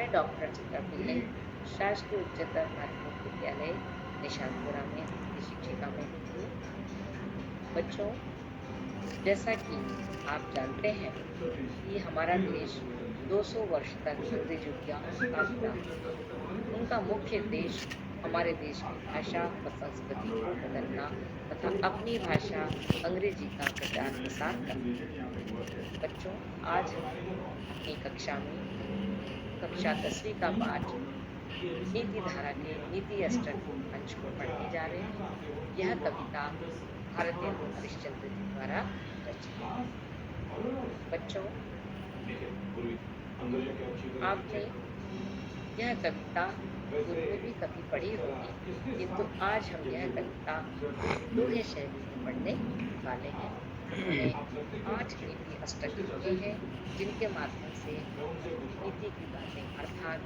मैं डॉक्टर चित्रा पिल्ले शासकीय उच्चतर माध्यमिक विद्यालय निशांतपुरा में हिंदी शिक्षिका में हूँ। बच्चों, जैसा कि आप जानते हैं कि हमारा देश 200 वर्ष तक अंग्रेजों का गुलाम था। उनका मुख्य उद्देश्य हमारे देश की भाषा व संस्कृति को बदलना तथा अपनी भाषा अंग्रेजी का प्रचार प्रसार करना। बच्चों, आज हम अपनी कक्षा में कक्षा 10वीं का पाठ नीति धारा के नीति अष्टक अंश को पढ़ने जा रहे हैं। यह कविता भारतेंदु हरिश्चंद्र जी द्वारा रचित है। बच्चों, आपने यह कविता पूर्व में भी कभी पढ़ी होगी, किंतु आज हम यह कविता दोहे शैली में पढ़ने वाले हैं। हमने 8 नीति अष्टक लिखे हैं, जिनके माध्यम से नीति की बातें अर्थात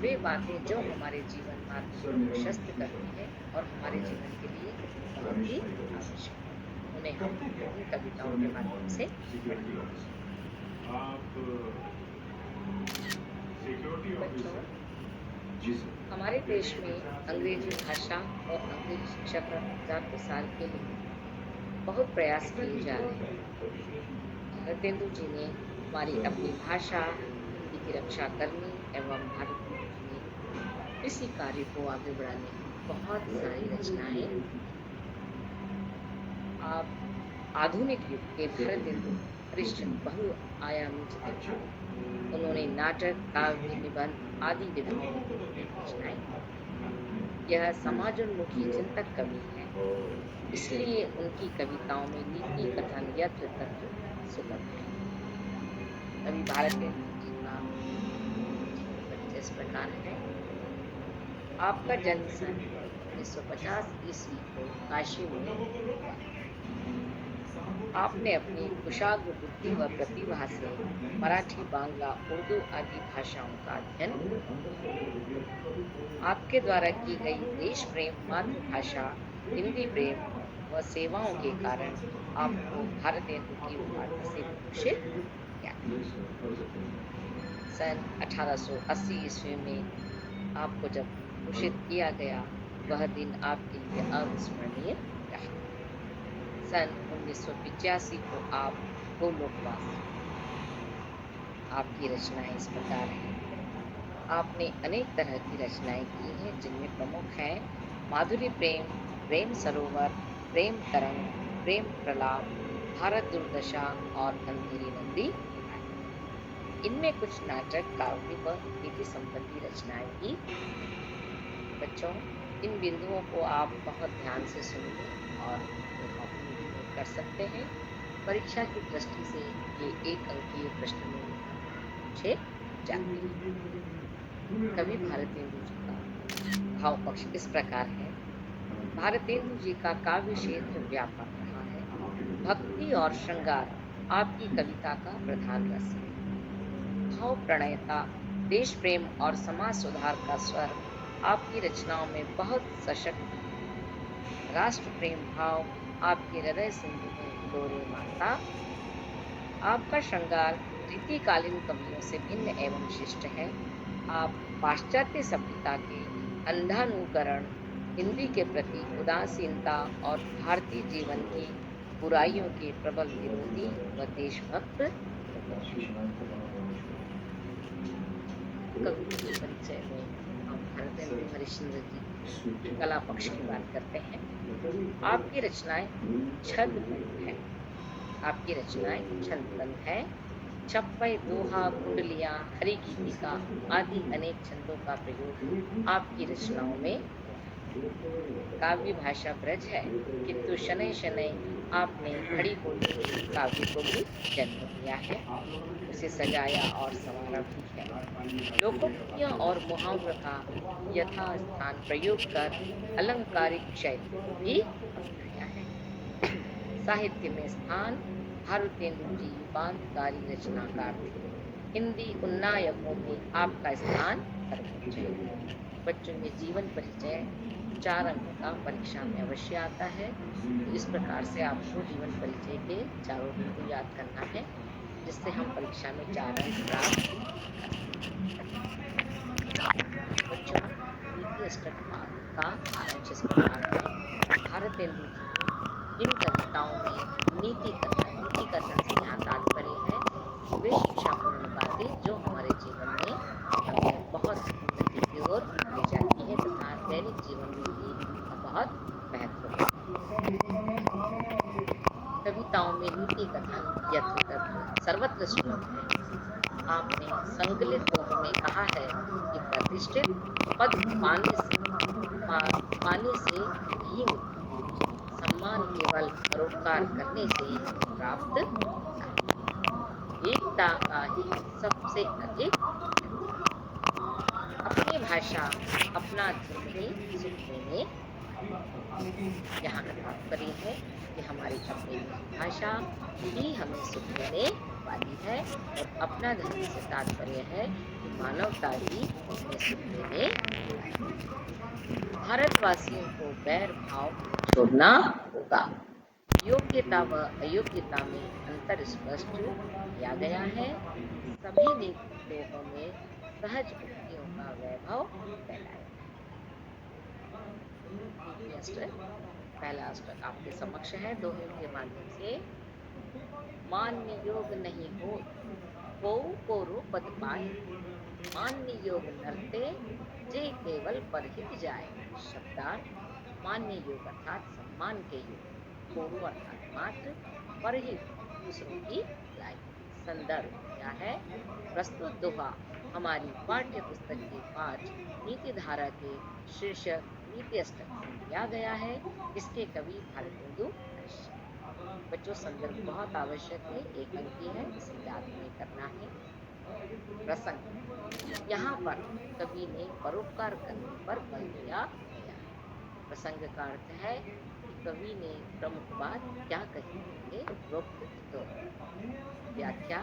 वे बातें जो हमारे जीवन मार्ग को प्रशस्त करती है और हमारे जीवन के लिए बहुत ही आवश्यक है, उन्हें हम इन कविताओं के माध्यम से पढ़ेंगे। बच्चों, हमारे देश में अंग्रेजी भाषा और अंग्रेजी शिक्षा का प्रचार प्रसार के लिए बहुत प्रयास किए जा रहे हैं। भारतेंदु जी ने हमारी अपनी भाषा हिंदी की रक्षा करने एवं भारत में इसी कार्य को आगे बढ़ाने की बहुत सारी रचनाएं। आप आधुनिक युग के भारतेंदु हरिश्चंद्र बहुआयामी चित्रकार। उन्होंने नाटक, काव्य, निबंध आदि विधाओं में रचनाएं। यह समाजोन्मुखी चिंतक कवि है, इसलिए उनकी कविताओं में नीति कथन यत्र तत्र सुलभ है। कवि भारतेंदु जी का परिचय इस प्रकार है। आपका जन्म सन 1950 ईस्वी को काशी में हुआ। आपने अपनी कुशाग्र बुद्धि व प्रतिभा से मराठी, बांग्ला, उर्दू आदि भाषाओं का अध्ययन। आपके द्वारा की गई देश प्रेम, मातृभाषा, हिंदी प्रेम व सेवाओं के कारण आपको भारतेंदु की उपाधि से भूषित किया। सन 1880 ईस्वी में आपको जब भूषित किया गया, वह दिन आपके लिए अविस्मरणीय रहा। सन 1985 को आप गोलोकवास। आपकी रचनाएं इस प्रकार हैं। आपने अनेक तरह की रचनाएं की हैं, जिनमें प्रमुख हैं माधुरी प्रेम, प्रेम सरोवर, प्रेम तरंग, प्रेम प्रलाप, भारत दुर्दशा और अंधेरी नंदी। इनमें कुछ नाटक, काव्य व नीति संबंधी रचनाएं भी। बच्चों, इन बिंदुओं को आप बहुत ध्यान से सुनिए और कर सकते हैं। परीक्षा की दृष्टि से ये 1 अंकीय प्रश्न में पूछे जाते हैं। कवि भारतेंदु जी का भाव पक्ष इस प्रकार है। भारतेंदु जी का काव्य क्षेत्र व्यापक रहा है। भक्ति और श्रृंगार आपकी कविता का प्रधान रस है। भाव प्रणयता, देश प्रेम और समाज सुधार का स्वर आपकी रचनाओं में बहुत सशक्त है। राष्ट्र प्रेम भाव आपके हृदय सिंधु में डोरे मारता। आपका श्रृंगार रीतिकालीन कवियों से भिन्न एवं विशिष्ट है। आप पाश्चात्य सभ्यता के अंधानुकरण, हिंदी के प्रति उदासीनता और भारतीय जीवन की बुराइयों के प्रबल विरोधी व देशभक्त। कवि के परिचय में हम भारतेंदु हरिश्चंद्र जी कला पक्ष की बात करते हैं। आपकी रचनाएं छंदबद्ध है। आपकी रचनाएं छंदबद्ध है। छप्पय, दोहा, कुंडलियां, हरि गीतिका आदि अनेक छंदों का प्रयोग आपकी रचनाओं में। काव्य भाषा ब्रज है, किंतु शनै शनै आपने खड़ी बोली काव्य को भी जन्म दिया है, उसे सजाया और संवारा भी है। लोकोक्तियों और मुहावरों का यथास्थान प्रयोग कर अलंकारिक शैली को भी अपनाया है। साहित्य में स्थान भारतेंदु जी बांधकारी रचनाकार थे। हिंदी उन्नायकों में आपका स्थान सर्वोच्च है। बच्चों में जीवन परिचय 4 अंक का परीक्षा में अवश्य आता है। तो इस प्रकार से आपको जीवन परिचय के चारों बिंदु याद करना है, जिससे हम परीक्षा में 4 अंक प्राप्त कर सकें। बच्चों, नीति अष्टक का सारांश इस प्रकार है। भारतेंदु जी ने इन कविताओं में नीति कथन से यहाँ तात्पर्य है वे शिक्षापूर्ण बातें जो हमारे जीवन में हमें बहुत उन्नति की ओर ले जाती है तथा दैनिक जीवन में भी बहुत महत्व है। कविताओं में नीति कथन यत्र तत्र सर्वत्र सुलभ है। आपने संकलित रूप में कहा है कि प्रतिष्ठित पद पाने से ही मिलता है। सम्मान केवल परोपकार करने से ही प्राप्त होता है। एकता का ही सबसे अधिक अपनी भाषा अपना धर्म ही सुख देने वाली। यहाँ का तात्पर्य है कि हमारी अपनी भाषा ही हमें सुख देने वाली है और अपना धर्म से तात्पर्य है कि मानवता ही हमें सुख देने वाली। भारतवासियों को बैर भाव छोड़ना होगा। योग्यता व अयोग्यता में अंतर स्पष्ट किया गया है। सभी लोगों में सहज उक्तियों का वैभव फैलाया। पहला अष्टक आपके समक्ष है दोहे के माध्यम से। मान्य योग नहीं हो को पद पाए, मान्य योग नरते जे केवल परहित जाए। शब्दार्थ मान्य योग अर्थात सम्मान के योग, कोरु अर्थात मात्र, परहित दूसरों की भलाई। संदर्भ क्या है? प्रस्तुत दोहा हमारी पाठ्य पुस्तक के पाठ नीति धारा के शीर्षक नीति अष्टक से लिया गया है। इसके कवि भारतेंदु हरीश। बच्चों, संदर्भ बहुत आवश्यक है, एक अंकी है, इसे याद हमें करना है। प्रसंग यहाँ पर कवि ने परोपकार करने पर बल दिया गया है। प्रसंग का अर्थ है कि कवि ने प्रमुख बात क्या कही है, उपरोक्त दोहे। व्याख्या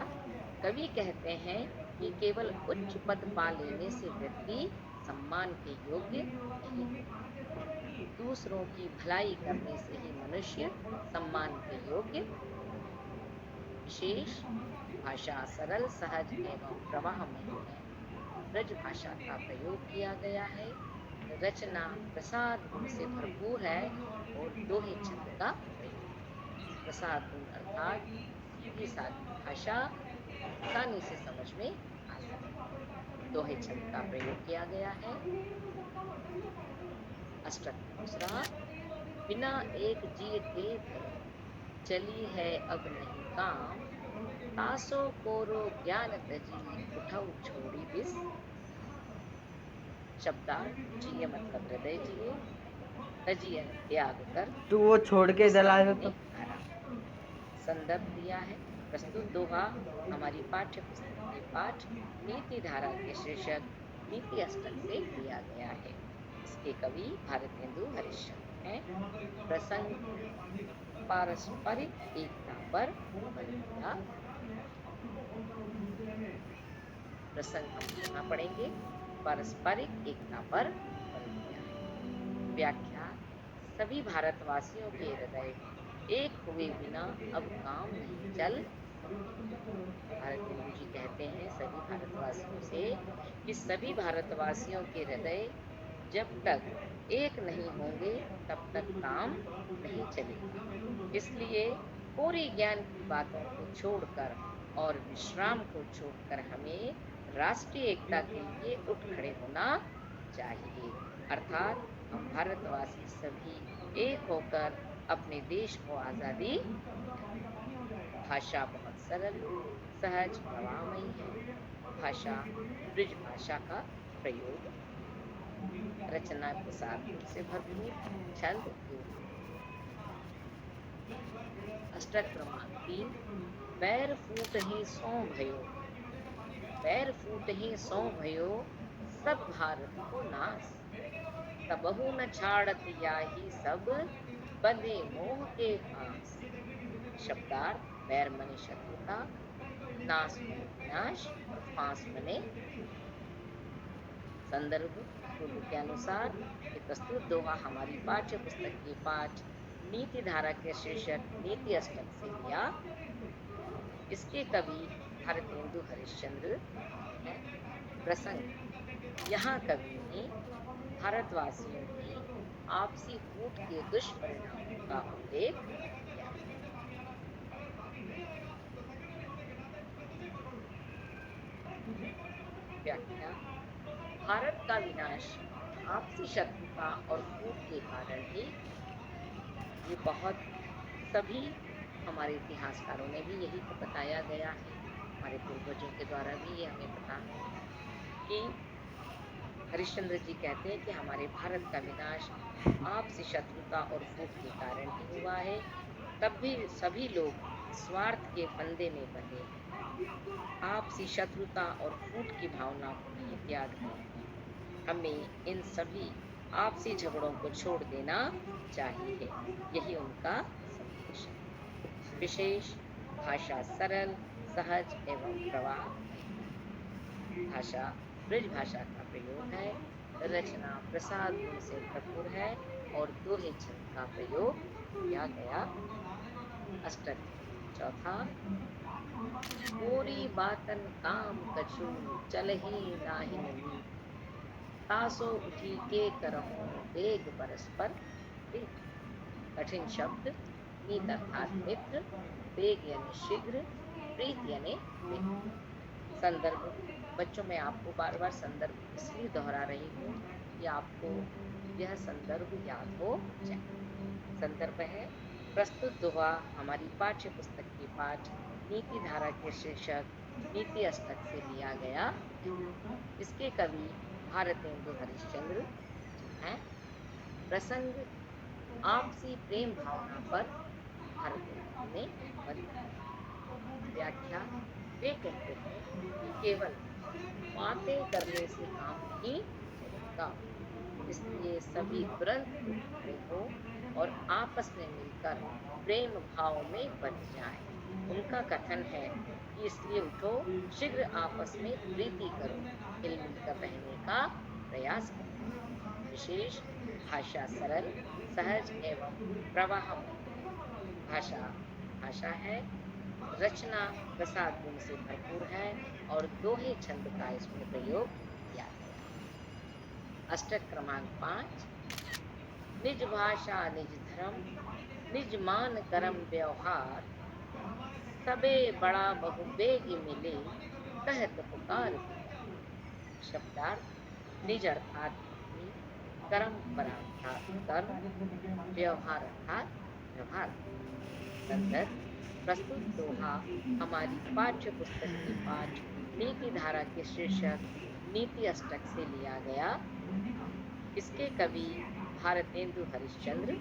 कवि कहते हैं कि केवल उच्च पद पा लेने से व्यक्ति सम्मान के योग्य नहीं होता। दूसरों की भलाई करने से ही मनुष्य सम्मान के योग्य होता है। विशेष भाषा सरल सहज एवं प्रवाहमयी है। ब्रज भाषा का प्रयोग किया गया है। रचना प्रसाद गुण से भरपूर है और दोहे छंद का प्रयोग। प्रसाद गुण अर्थात सीधी सादी भाषा आसानी से समझ में आ सके, दोहे छंद का प्रयोग किया गया है। अष्टक दूसरा, बिना एक जीव के धर्म चली है अब नहीं काम, तासो कोरो ज्ञान तजी उठाऊ छोड़ी बिस। शब्दार्थ जिये मतलब हृदय जिये, तजिए त्याग कर, तू वो छोड़ के दलाल तो संदर्भ दिया है। प्रस्तुत दोहा हमारी पाठ्य पुस्तक के पाठ नीति धारा के शीर्षक नीति अष्टक से लिया गया है। इसके कवि भारतेंदु हरीशचंद्र हैं। प्रसंग पारस्परिक एकता पर बल दिया। प्रसंग हम पुनः पढ़ेंगे। पारस्परिक एकता पर बल दिया। व्याख्या सभी भारतवासियों के हृदय एक हुए बिना अब काम नहीं चल। भारतेंदु जी कहते हैं सभी भारतवासियों से कि सभी भारतवासियों के हृदय जब तक एक नहीं होंगे तब तक काम नहीं चलेगा। इसलिए पूरी ज्ञान की बातों को छोड़कर और विश्राम को छोड़कर हमें राष्ट्रीय एकता के लिए उठ खड़े होना चाहिए। अर्थात हम भारतवासी सभी एक होकर अपने देश को आजादी। भाषा बहुत सरल सहज प्रवाहमयी है। भाषा ब्रज भाषा का प्रयोग। रचना प्रसाद से भरपूर। छंद अष्टक क्रमांक 3। पैर फूट ही सौ भयो, पैर फूट ही सौ भयो, सब भारत को नाश, तबहु न छाड़त याही सब, बंधे मोह के फांस। शब्दार्थ पैर मने शत्रुता, नाश मने विनाश और फांस मने। संदर्भ पूर्व के अनुसार ये प्रस्तुत दोहा हमारी पाठ्य पुस्तक के पाठ नीति धारा के शीर्षक नीति अष्टक से लिया। इसके कवि भारतेंदु हरिश्चंद्र हैं। प्रसंग, यहाँ कवि ने भारतवासियों की आपसी फूट के दुष्परिणामों का उल्लेख किया। व्याख्या, भारत का विनाश आपसी शत्रुता और फूट के कारण ही। ये बहुत सभी हमारे इतिहासकारों ने भी यही तो बताया गया है, हमारे पूर्वजों के द्वारा भी ये हमें पता है कि हरिश्चंद्र जी कहते हैं कि हमारे भारत का विनाश आपसी शत्रुता और फूट के कारण ही हुआ है। तब भी सभी लोग स्वार्थ के फंदे में बंधे हैं। आपसी शत्रुता और फूट की भावना को नहीं त्याग रहे हैं। हमें इन सभी आपसी झगड़ों को छोड़ देना चाहिए, यही उनका संदेश है। विशेष, भाषा सरल, सहज एवं प्रवाह। भाषा ब्रज भाषा का प्रयोग है। रचना प्रसाद गुण से भरपूर है और दोहे छंद का प्रयोग किया गया। अष्टक चौथा, पूरी बातन काम कछु चलहि नाही नमी, तासो उठी के करहूं वेग परस्पर प्रीत। कठिन शब्द, मीत अर्थात मित्र, वेग यानी शीघ्र, प्रीत यानी मित्र। संदर्भ, बच्चों मैं आपको बार बार संदर्भ इसलिए दोहरा रही हूँ कि आपको यह संदर्भ याद हो जाए। संदर्भ है प्रस्तुत दोहा हमारी पाठ्य पुस्तक के पाठ नीति धारा के शीर्षक नीति अष्टक से लिया गया। इसके कवि भारतेंदु हरिश्चंद्र हैं। प्रसंग, आपसी प्रेम भावना पर भारतेंदु ने बल दिया। व्याख्या, वे कहते हैं कि केवल बातें करने से काम नहीं चलेगा, इसलिए सभी तुरंत उठ खड़े हो और आपस में मिलकर प्रेम भाव में बंध जाएं। उनका कथन है कि इसलिए उठो, शीघ्र आपस में प्रीति करो, मिलकर रहने का प्रयास करो। विशेष, भाषा सरल, सहज एवं प्रवाहमय। भाषा है। रचना प्रसाद गुण से भरपूर है और दोहे छंद का इसमें प्रयोग किया गया। अष्टक क्रमांक 5, निज भाषा निज धर्म, निज मान कर्म व्यवहार, सबे बड़ा बहु बेग मिले, कहत पुकार पुकार। शब्दार्थ, निज अर्थात अपनी, कर्म परार्थात कर्म, व्यवहार अर्थात व्यवहार। संदर्भ, प्रस्तुत दोहा हमारी पाठ्य पुस्तक के पाठ नीति धारा के शीर्षक नीति अष्टक से लिया गया। इसके कवि भारतेंदु हरिश्चंद्र।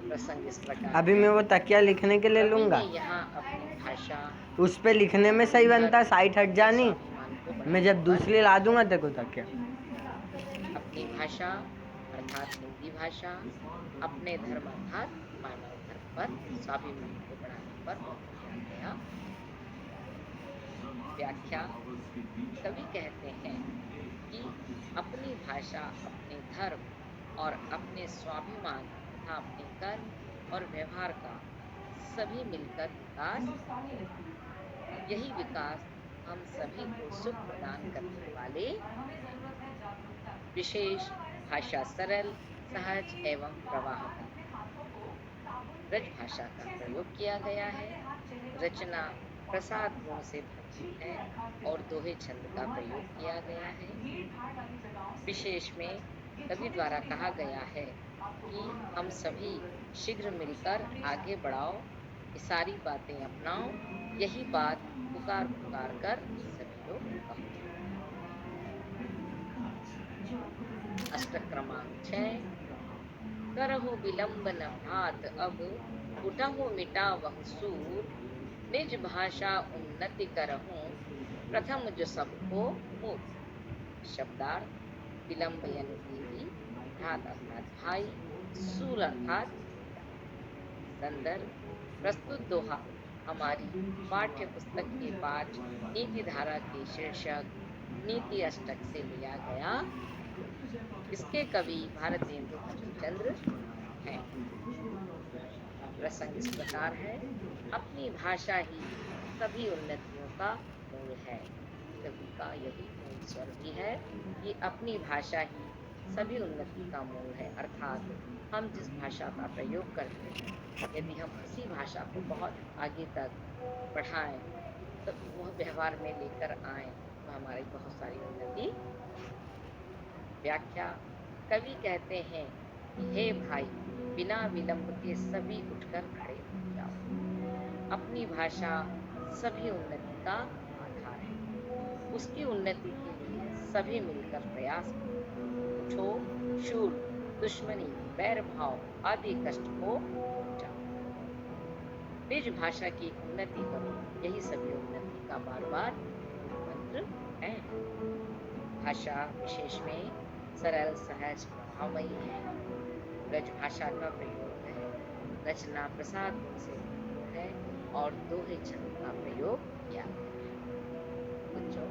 प्रसंग इस प्रकार। अभी मैं वो तकिया लिखने के लिए कवि लूंगा, ने यहाँ अपनी भाषा उस पे लिखने में सही बनता है, साइड हट जानी। स्वाभिमान को मैं जब बढ़ाने दूसरी ला दूंगा तेको तकिया। पर अपनी भाषा अर्थात हिंदी भाषा, अपने धर्म अर्थात मानव धर्म पर स्वाभिमान को बढ़ाने पर बल दिया गया। व्याख्या, कवि कहते हैं कि अपनी भाषा, अपने धर्म और अपने स्वाभिमान तथा अपने कर्म और व्यवहार का सभी मिलकर विकास करें। यही विकास हम सभी को सुख प्रदान करने वाले। विशेष, भाषा सरल, सहज एवं प्रवाहमय। ब्रज भाषा का प्रयोग किया गया है। रचना प्रसाद गुण से भरपूर है और दोहे छंद का प्रयोग किया गया है। विशेष में कवि द्वारा कहा गया है कि हम सभी शीघ्र मिलकर आगे बढ़ाओ, ये सारी बातें अपनाओ, यही बात पुकार पुकार कर सभी लोग कहो। अष्टक क्रमांक 6, करहु विलंब न भात अब, उठहु मिटावहु सूर, निज भाषा उन्नति करहूं, प्रथम जो सबको मूल। शब्दार्थ, विलंब यानी देरी, भ्रात अर्थात भाई, सूर अर्थात। संदर्भ, प्रस्तुत दोहा हमारी पाठ्य पुस्तक के पाठ नीति धारा के शीर्षक नीति अष्टक से लिया गया। इसके कवि भारतेंदु हरिश्चंद्र हैं। प्रसंग इस प्रकार है। अपनी भाषा ही सभी उन्नतियों का मूल है। कवि का यही मूल स्वर भी है कि अपनी भाषा ही सभी उन्नति का मूल है। अर्थात हम जिस भाषा का प्रयोग करते हैं, यदि हम उसी भाषा को बहुत आगे तक बढ़ाएं, तो वह व्यवहार में लेकर आए, तो हमारी बहुत सारी उन्नति। व्याख्या। कवि कहते हैं कि हे भाई, बिना विलंब के सभी उठकर खड़े हो जाओ। अपनी भाषा सभी उन्नति का आधार है। उसकी उन्नति के लिए सभी मिलकर प्रयास करो। उठो, शूल, दुश्मनी, बैर भाव आदि कष्ट को जाओ। निज भाषा की उन्नति करो, यही सभी उन्नति का बार बार मूल मंत्र है। भाषा विशेष में सरल, सहज, प्रभावमयी है। ब्रज भाषा का प्रयोग है। रचना प्रसाद गुण से भरपूर है और दोहे छंद का प्रयोग किया गया है। बच्चों,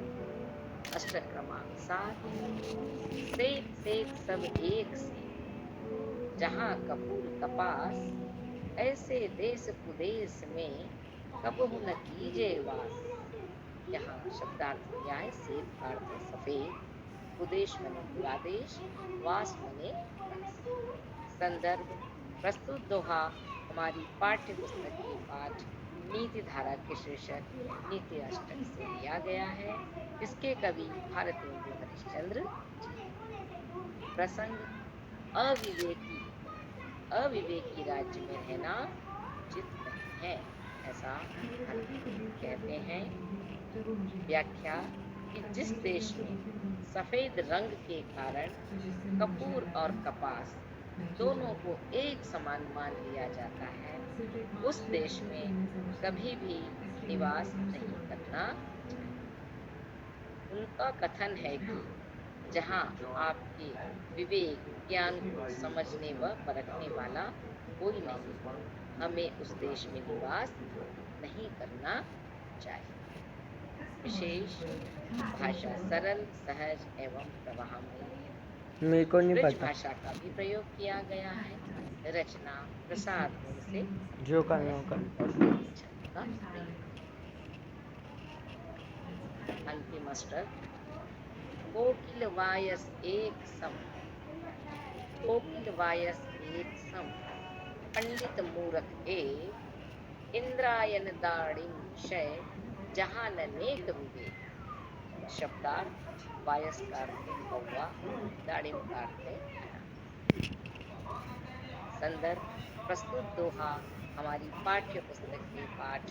अष्टक क्रमांक 7। सेक सब एक से, जहाँ कपूर कपास, ऐसे देश कुदेश में कबहु न कीजे वास। यहाँ शब्दार्थ दिया है। सेक का अर्थ है सफेद, कुदेश मने पूरा देश, वास मने निवास। संदर्भ। प्रस्तुत दोहा हमारी पाठ्य पुस्तक के पाठ नीति धारा के शीर्षक नीति अष्टक से लिया गया है। इसके कवि भारतेंदु हरिश्चंद्र जी। प्रसंग। अविवेकी अविवेकी राज्य में रहना उचित नहीं है, ऐसा भारतेंदु कहते हैं। व्याख्या कि जिस देश में सफेद रंग के कारण कपूर और कपास दोनों को एक समान मान लिया जाता है, उस देश में कभी भी निवास नहीं करना चाहिए। उनका कथन है कि जहाँ आपके विवेक ज्ञान को समझने व परखने वाला कोई नहीं, हमें उस देश में निवास नहीं करना चाहिए। विशेष। भाषा सरल, सहज एवं प्रवाहमयी है। मेरे को नहीं ब्रज पता भाषा का भी प्रयोग किया गया है। रचना प्रसाद गुण से जो करना हो कर। और दोहे छंद का प्रयोग। अंतिम अष्टक। कोकिल वायस एक सम, कोकिल वायस एक सम, पंडित मूरख एक, इंद्रायन दाड़िम शय, जहाँ नेक विवेक। शब्दार्थ। वायस का अर्थ है कौवा, दाड़िम का अर्थ है अनार। संदर्भ। प्रस्तुत दोहा हमारी पाठ्य पुस्तक के पाठ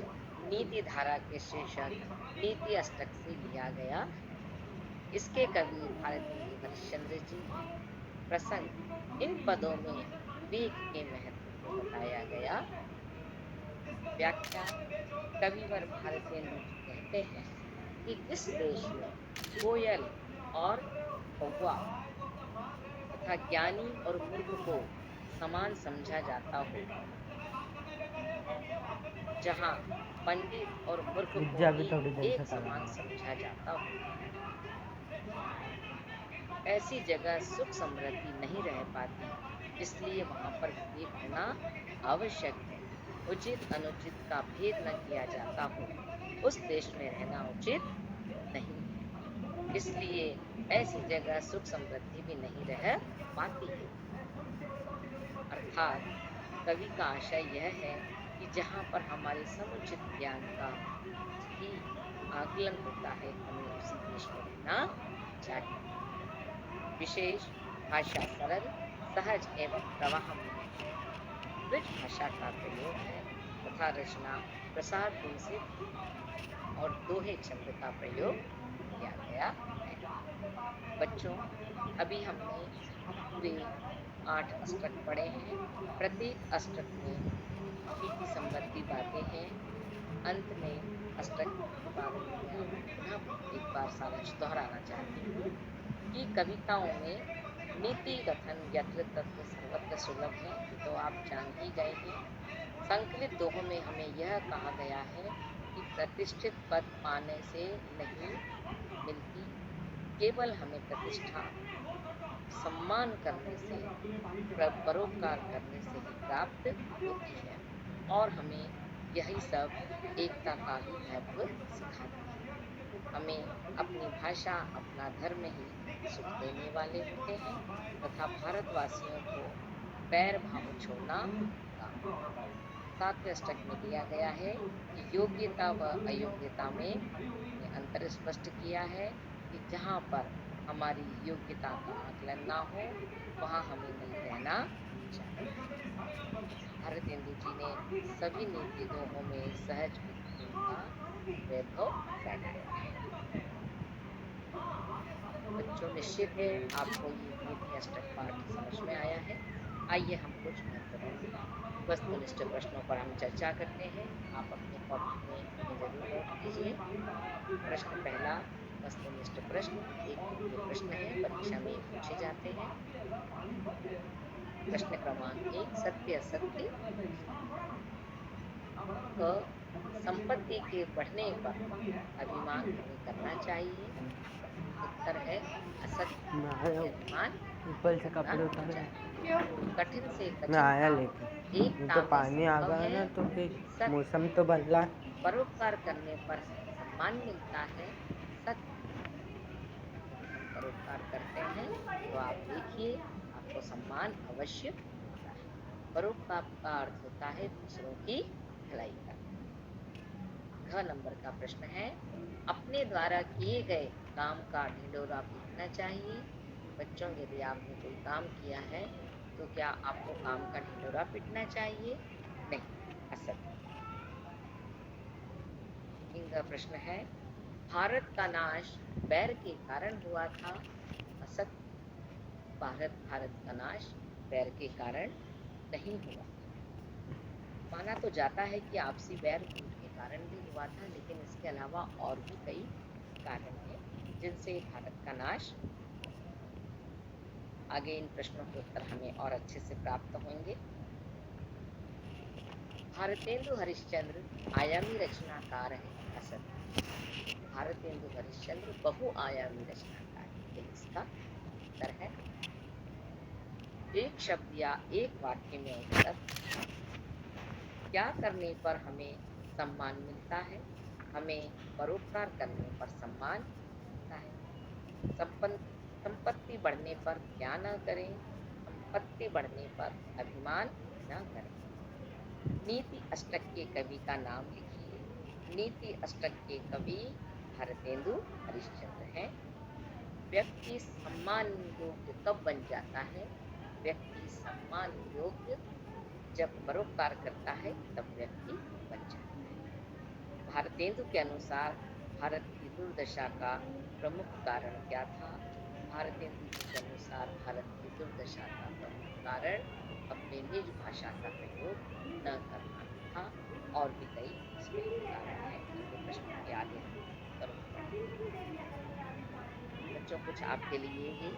नीति धारा के शीर्षक नीति अष्टक से लिया गया है। इसके कवि भारतेंदु हरिश्चंद्र जी। प्रसंग। इन पदों में विवेक के महत्व को बताया गया। व्याख्या। कविवर भारतेंदु जी कहते हैं कि जिस देश में कोयल और कौवा तथा ज्ञानी और मूर्ख को समान समझा जाता हो, जहाँ पंडित और मूर्ख को भी थोड़ी भी देर एक से समान समझा जाता हो, ऐसी जगह सुख समृद्धि नहीं रह पाती। इसलिए वहां पर विवेक होना आवश्यक है। उचित अनुचित का भेद न किया जाता हो, उस देश में रहना उचित नहीं है। इसलिए ऐसी जगह सुख समृद्धि भी नहीं रह पाती है। अर्थात कवि का आशय यह है कि जहाँ पर हमारे समुचित ज्ञान का ही आकलन होता है, हमें उसी देश में रहना चाहिए। विशेष। भाषा सरल, सहज एवं प्रवाहमयी है। ब्रज भाषा का प्रयोग है तथा रचना प्रसाद गुण से और दोहे छंद का प्रयोग किया गया है। बच्चों, अभी हमने पूरे 8 अष्टक पढ़े हैं। प्रत्येक अष्टक में नीति संबंधी बातें हैं। अंत में अष्टक के बारे में मैं पुनः एक बार सारांश दोहराना चाहती हूँ कि कविताओं में नीति कथन यत्र तत्र सर्वत्र सुलभ है, तो आप जान ही गए हैं। संकलित दोहों में हमें यह कहा गया है कि प्रतिष्ठित पद पाने से नहीं मिलती, केवल हमें प्रतिष्ठा सम्मान करने से, परोपकार करने से ही प्राप्त होती है और हमें यही सब एकता का ही महत्व सिखाती है। हमें अपनी भाषा, अपना धर्म ही सुख देने वाले होते हैं तथा भारतवासियों को बैर भाव छोड़ना होगा। 7वें अष्टक में दिया गया है कि योग्यता व अयोग्यता में अंतर स्पष्ट किया है कि जहाँ पर हमारी योग्यता का आकलन ना हो वहाँ हमें नहीं रहना चाहिए। भारतेंदु जी ने सभी नीति दोहों में सहज बुद्धि का वैभव फैलाया है। बच्चों, निश्चित है आपको ये नीति अष्टक पाठ समझ में आया है। आइए हम कुछ महत्वपूर्ण वस्तुनिष्ठ प्रश्नों पर हम चर्चा करते हैं। आप अपनी कॉपी में इन्हें जरूर नोट कीजिए। प्रश्न पहला, वस्तुनिष्ठ प्रश्न एक मुख्य प्रश्न है, परीक्षा में पूछे जाते हैं। प्रश्न क्रमांक 1, सत्य असत्य। क, संपत्ति के बढ़ने पर अभिमान नहीं करना चाहिए। उत्तर है असत्य, अभिमान ऊपर से करना कपड़े उतारे चाहिए। कठिन से मैं कठिन आया काम लेके एकता तो में पानी आ संभव गया है। ना, तो फिर सत्य, मौसम तो बदला। परोपकार करने पर सम्मान मिलता है। सत्य, यदि हम परोपकार करते हैं तो आप देखिए आपको सम्मान अवश्य मिलता है। परोपकार का अर्थ होता है दूसरों की भलाई करना। घ नंबर का प्रश्न है, अपने द्वारा किए गए काम का ढिंढोरा पीटना चाहिए। बच्चों, यदि आपने कोई काम किया है तो क्या आपको काम का ढिंढोरा पीटना चाहिए? नहीं, असत्य। इनका प्रश्न है, भारत का नाश बैर के कारण हुआ था। असत्य, भारत का नाश बैर के कारण नहीं हुआ। माना तो जाता है कि आपसी बैर झूठ के कारण भी हुआ था, लेकिन इसके अलावा और भी कई कारण हैं जिनसे भारत का नाश हुआ। आगे इन प्रश्नों के उत्तर हमें और अच्छे से प्राप्त होंगे। भारतेंदु हरिश्चंद्र आयामी रचनाकार है। असत्य, भारतेंदु हरिश्चंद्र बहुआयामी रचनाकार है। यही इसका उत्तर है। एक शब्द या एक वाक्य में उत्तर, क्या करने पर हमें सम्मान मिलता है? हमें परोपकार करने पर सम्मान मिलता है। संपत्ति बढ़ने पर क्या न करें? संपत्ति बढ़ने पर अभिमान न करें। नीति अष्टक के कवि का नाम लिखिए। नीति अष्टक के कवि भारतेंदु हरिश्चंद्र हैं। व्यक्ति सम्मान योग्य कब बन जाता है? व्यक्ति सम्मान योग्य जब परोपकार करता है तब व्यक्ति बन जाता है। भारतेंदु के अनुसार भारत की दुर्दशा का प्रमुख कारण क्या था? भारतेंदु जी के अनुसार भारत की दुर्दशा का प्रमुख कारण अपने निज भाषा का प्रयोग न करना था और भी कई इसमें कारण हैं। अगले प्रश्न के आगे हम उत्तरों को पढ़ेंगे। बच्चों, कुछ आपके लिए भी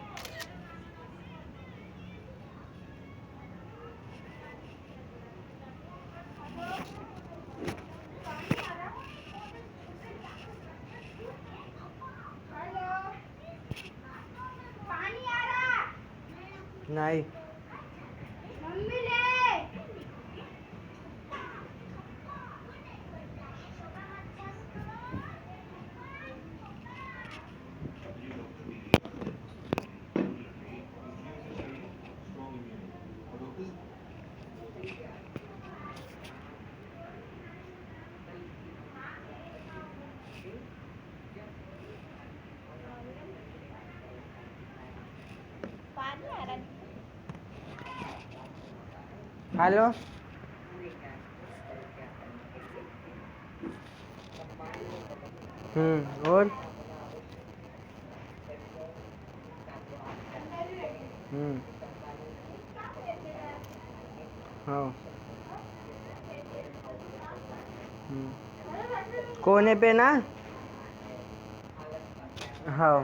नहीं। हेलो। और हाँ। कोने पे ना। हाँ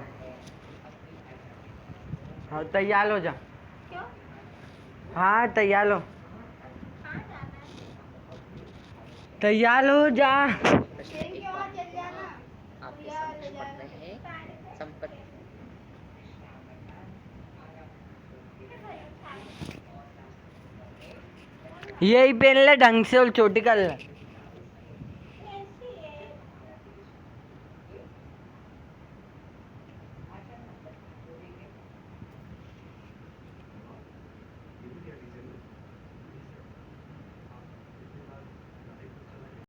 हाँ, तैयार हो जा। हाँ, तैयार हो। तैयार हो जा। प्रश्न एक आपके समक्ष पढ़ रहे हैं। संपत्ति यही पहन ले ढंग से और छोटी कर ले।